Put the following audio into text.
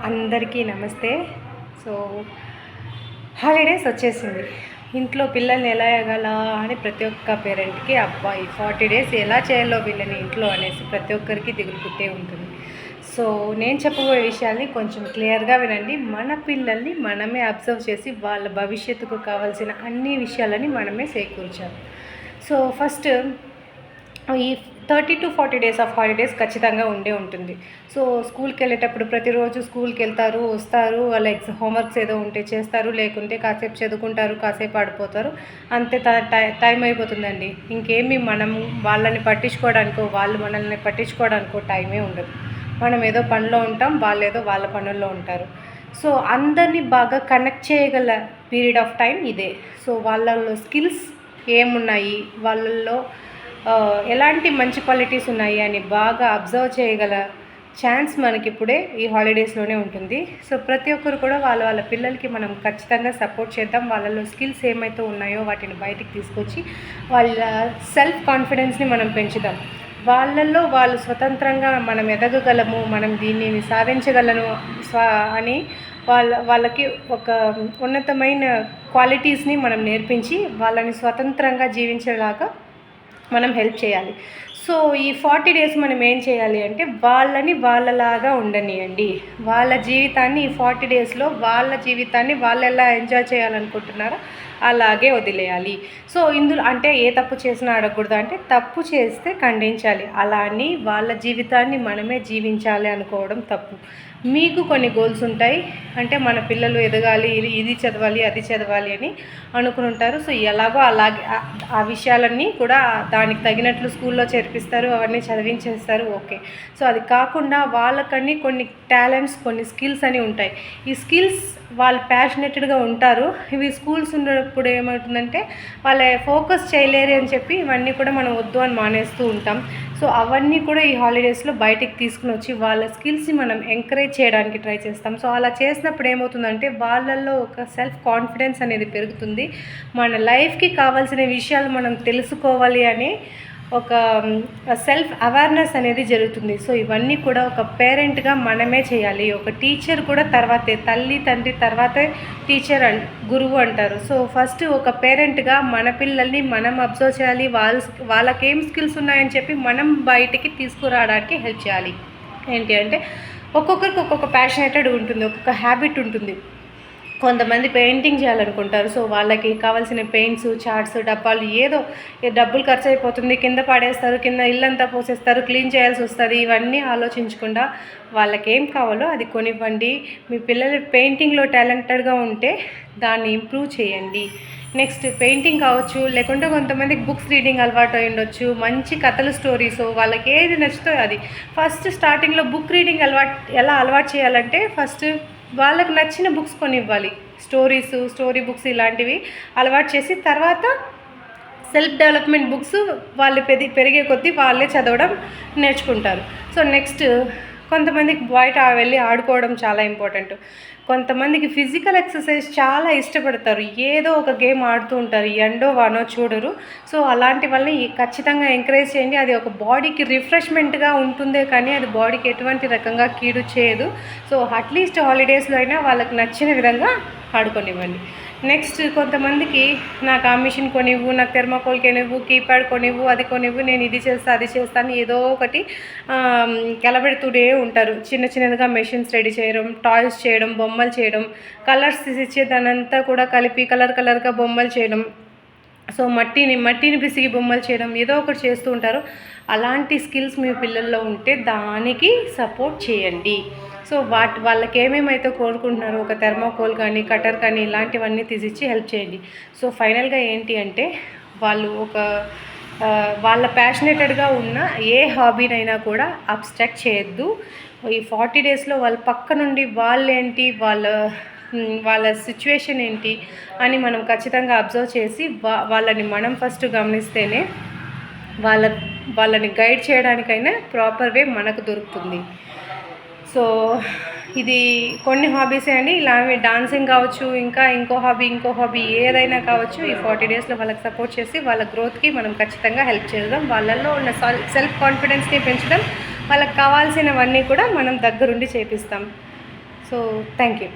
అందరికీ నమస్తే. So holidays వచ్చేసింది. ఇంట్లో పిల్లల్ని ఎలా ఎగాలా అని ప్రతి ఒక్క పేరెంట్కి అబ్బా ఈ 40 డేస్ ఎలా చేయాలో వీళ్ళని ఇంట్లో అనేసి ప్రతి ఒక్కరికి దిగులు పుట్టే ఉంటుంది. సో నేను చెప్పబోయే విషయాల్ని కొంచెం క్లియర్గా వినండి. మన పిల్లల్ని మనమే అబ్జర్వ్ చేసి వాళ్ళ భవిష్యత్తుకు కావాల్సిన అన్ని విషయాలని మనమే చేకూర్చాలి. సో ఫస్ట్ ఈ 30 to 40 డేస్ ఆఫ్ హాలిడేస్ ఖచ్చితంగా ఉంటుంది. సో స్కూల్కి వెళ్ళేటప్పుడు ప్రతిరోజు స్కూల్కి వెళ్తారు, వస్తారు, వాళ్ళ హోంవర్క్స్ ఏదో ఉంటే చేస్తారు, లేకుంటే కాసేపు చదువుకుంటారు, కాసేపు ఆడిపోతారు, అంతే. టైం అయిపోతుందండి. ఇంకేమి మనము వాళ్ళని పట్టించుకోవడానికో వాళ్ళు మనల్ని పట్టించుకోవడానికో టైమే ఉండదు. మనం ఏదో పనిలో ఉంటాం, వాళ్ళు ఏదో వాళ్ళ పనుల్లో ఉంటారు. సో అందరినీ బాగా కనెక్ట్ చేయగల పీరియడ్ ఆఫ్ టైం ఇదే. సో వాళ్ళల్లో స్కిల్స్ ఏమున్నాయి, వాళ్ళల్లో ఎలాంటి మంచి క్వాలిటీస్ ఉన్నాయి అని బాగా అబ్జర్వ్ చేయగల ఛాన్స్ మనకి ఇప్పుడే ఈ హాలిడేస్లోనే ఉంటుంది. సో ప్రతి ఒక్కరు కూడా వాళ్ళ పిల్లలకి మనం ఖచ్చితంగా సపోర్ట్ చేద్దాం. వాళ్ళలో స్కిల్స్ ఏమైతే ఉన్నాయో వాటిని బయటికి తీసుకొచ్చి వాళ్ళ సెల్ఫ్ కాన్ఫిడెన్స్ని మనం పెంచుదాం. వాళ్ళల్లో వాళ్ళు స్వతంత్రంగా మనం ఎదగగలము, మనం దీన్ని సాధించగలను అని వాళ్ళకి ఒక ఉన్నతమైన క్వాలిటీస్ని మనం నేర్పించి వాళ్ళని స్వతంత్రంగా జీవించేలాగా మనం హెల్ప్ చేయాలి. సో ఈ 40 డేస్ మనం ఏం చేయాలి అంటే వాళ్ళని వాళ్ళలాగా ఉండనియండి. వాళ్ళ జీవితాన్ని ఈ 40 డేస్లో వాళ్ళ జీవితాన్ని వాళ్ళు ఎలా ఎంజాయ్ చేయాలనుకుంటున్నారో అలాగే వదిలేయాలి. సో ఇందులో అంటే ఏ తప్పు చేసినా అడగకూడదు, అంటే తప్పు చేస్తే ఖండించాలి. అలా అని వాళ్ళ జీవితాన్ని మనమే జీవించాలి అనుకోవడం తప్పు. మీకు కొన్ని గోల్స్ ఉంటాయి, అంటే మన పిల్లలు ఎదగాలి, ఇది చదవాలి, అది చదవాలి అని అనుకుని ఉంటారు. సో ఎలాగో అలాగే ఆ విషయాలన్నీ కూడా దానికి తగినట్లు స్కూల్లో చేర్పిస్తారు, అవన్నీ చదివించేస్తారు, ఓకే. సో అది కాకుండా వాళ్ళకన్నీ కొన్ని టాలెంట్స్, కొన్ని స్కిల్స్ అని ఉంటాయి. ఈ స్కిల్స్ వాళ్ళు ప్యాషనెటెడ్గా ఉంటారు. ఇవి స్కూల్స్ ఉన్నప్పుడు ఏమవుతుందంటే వాళ్ళ ఫోకస్ చేయలేరు అని చెప్పి ఇవన్నీ కూడా మనం వద్దు అని మానేస్తూ ఉంటాం. సో అవన్నీ కూడా ఈ హాలిడేస్లో బయటికి తీసుకుని వచ్చి వాళ్ళ స్కిల్స్ని మనం ఎంకరేజ్ చేయడానికి ట్రై చేస్తాం. సో అలా చేసినప్పుడు ఏమవుతుందంటే వాళ్ళల్లో ఒక సెల్ఫ్ కాన్ఫిడెన్స్ అనేది పెరుగుతుంది. మన లైఫ్కి కావాల్సిన విషయాలు మనం తెలుసుకోవాలి అని ఒక సెల్ఫ్ అవేర్నెస్ అనేది జరుగుతుంది. సో ఇవన్నీ కూడా ఒక పేరెంట్గా మనమే చేయాలి. ఒక టీచర్ కూడా తర్వాతే, తల్లి తండ్రి తర్వాతే టీచర్ గురువు అంటారు. సో ఫస్ట్ ఒక పేరెంట్గా మన పిల్లల్ని మనం అబ్జర్వ్ చేయాలి. వాళ్ళకి ఏం స్కిల్స్ ఉన్నాయని చెప్పి మనం బయటికి తీసుకురావడానికి హెల్ప్ చేయాలి. ఏంటి అంటే ఒక్కొక్కరికి ఒక్కొక్క ప్యాషనేటెడ్ ఉంటుంది, ఒక్కొక్క హ్యాబిట్ ఉంటుంది. కొంతమంది పెయింటింగ్ చేయాలనుకుంటారు. సో వాళ్ళకి కావాల్సిన పెయింట్స్, చార్ట్స్, డబ్బాలు ఏదో డబ్బులు ఖర్చు అయిపోతుంది, కింద పడేస్తారు, కింద ఇల్లంతా పోసేస్తారు, క్లీన్ చేయాల్సి వస్తుంది. ఇవన్నీ ఆలోచించకుండా వాళ్ళకి ఏం కావాలో అది కొనివ్వండి. మీ పిల్లలు పెయింటింగ్లో టాలెంటెడ్గా ఉంటే దాన్ని ఇంప్రూవ్ చేయండి. నెక్స్ట్ పెయింటింగ్ కావచ్చు, లేకుంటే కొంతమందికి బుక్స్ రీడింగ్ అలవాటు అయి ఉండొచ్చు, మంచి కథలు, స్టోరీస్, వాళ్ళకి ఏది నచ్చుతో అది. ఫస్ట్ స్టార్టింగ్లో బుక్ రీడింగ్ ఎలా అలవాటు చేయాలంటే ఫస్ట్ వాళ్ళకు నచ్చిన బుక్స్ కొనివ్వాలి. స్టోరీ బుక్స్ ఇలాంటివి అలవాటు చేసి తర్వాత సెల్ఫ్ డెవలప్మెంట్ బుక్స్ వాళ్ళు పెరిగే కొద్దీ వాళ్ళే చదవడం నేర్చుకుంటారు. సో నెక్స్ట్ కొంతమందికి బయట వెళ్ళి ఆడుకోవడం చాలా ఇంపార్టెంట్. కొంతమందికి ఫిజికల్ ఎక్సర్సైజ్ చాలా ఇష్టపడతారు, ఏదో ఒక గేమ్ ఆడుతూ ఉంటారు, ఎండో వానో చూడరు. సో అలాంటి వాళ్ళని ఖచ్చితంగా ఎంకరేజ్ చేయండి. అది ఒక బాడీకి రిఫ్రెష్మెంట్గా ఉంటుందే కానీ అది బాడీకి ఎటువంటి రకంగా కీడు చేయదు. సో అట్లీస్ట్ హాలిడేస్లో అయినా వాళ్ళకి నచ్చిన విధంగా ఆడుకొనివ్వండి. నెక్స్ట్ కొంతమందికి నాకు ఆ మిషన్ కొనివ్వు, నాకు థెర్మాకోల్ కొనివ్వు, కీప్యాడ్ కొనివ్వు, అది కొనివ్వు, నేను ఇది చేస్తా అది చేస్తాను, ఏదో ఒకటి కలబెడుతూనే ఉంటారు. చిన్నగా మెషిన్స్ రెడీ చేయడం, టాయ్స్ చేయడం, బొమ్మలు చేయడం, కలర్స్ తీసిచ్చే దానంతా కూడా కలిపి కలర్గా బొమ్మలు చేయడం. సో మట్టిని పిసిగి బొమ్మలు చేయడం, ఏదో ఒకటి చేస్తూ ఉంటారు. అలాంటి స్కిల్స్ మీ పిల్లల్లో ఉంటే దానికి సపోర్ట్ చేయండి. సో వాళ్ళకి ఏమేమైతే కోరుకుంటున్నారో ఒక థెర్మాకోల్ కానీ, కటర్ కానీ ఇలాంటివన్నీ తీసిచ్చి హెల్ప్ చేయండి. సో ఫైనల్గా ఏంటి అంటే వాళ్ళు వాళ్ళ ప్యాషనేటెడ్గా ఉన్న ఏ హాబీనైనా కూడా అబ్స్ట్రాక్ట్ చేయొద్దు. ఈ 40 డేస్లో వాళ్ళ పక్క నుండి వాళ్ళేంటి, వాళ్ళ సిచ్యువేషన్ ఏంటి అని మనం ఖచ్చితంగా అబ్జర్వ్ చేసి వాళ్ళని మనం ఫస్ట్ గమనిస్తేనే వాళ్ళని గైడ్ చేయడానికైనా ప్రాపర్ వే మనకు దొరుకుతుంది. సో ఇది కొన్ని హాబీసే అండి. ఇలా డాన్సింగ్ కావచ్చు, ఇంకా ఇంకో హాబీ ఏదైనా కావచ్చు. ఈ 40 డేస్లో వాళ్ళకి సపోర్ట్ చేసి వాళ్ళ గ్రోత్కి మనం ఖచ్చితంగా హెల్ప్ చేద్దాం. వాళ్ళల్లో ఉన్న సెల్ఫ్ కాన్ఫిడెన్స్ని పెంచడం, వాళ్ళకి కావాల్సినవన్నీ కూడా మనం దగ్గరుండి చేపిస్తాం. So thank you.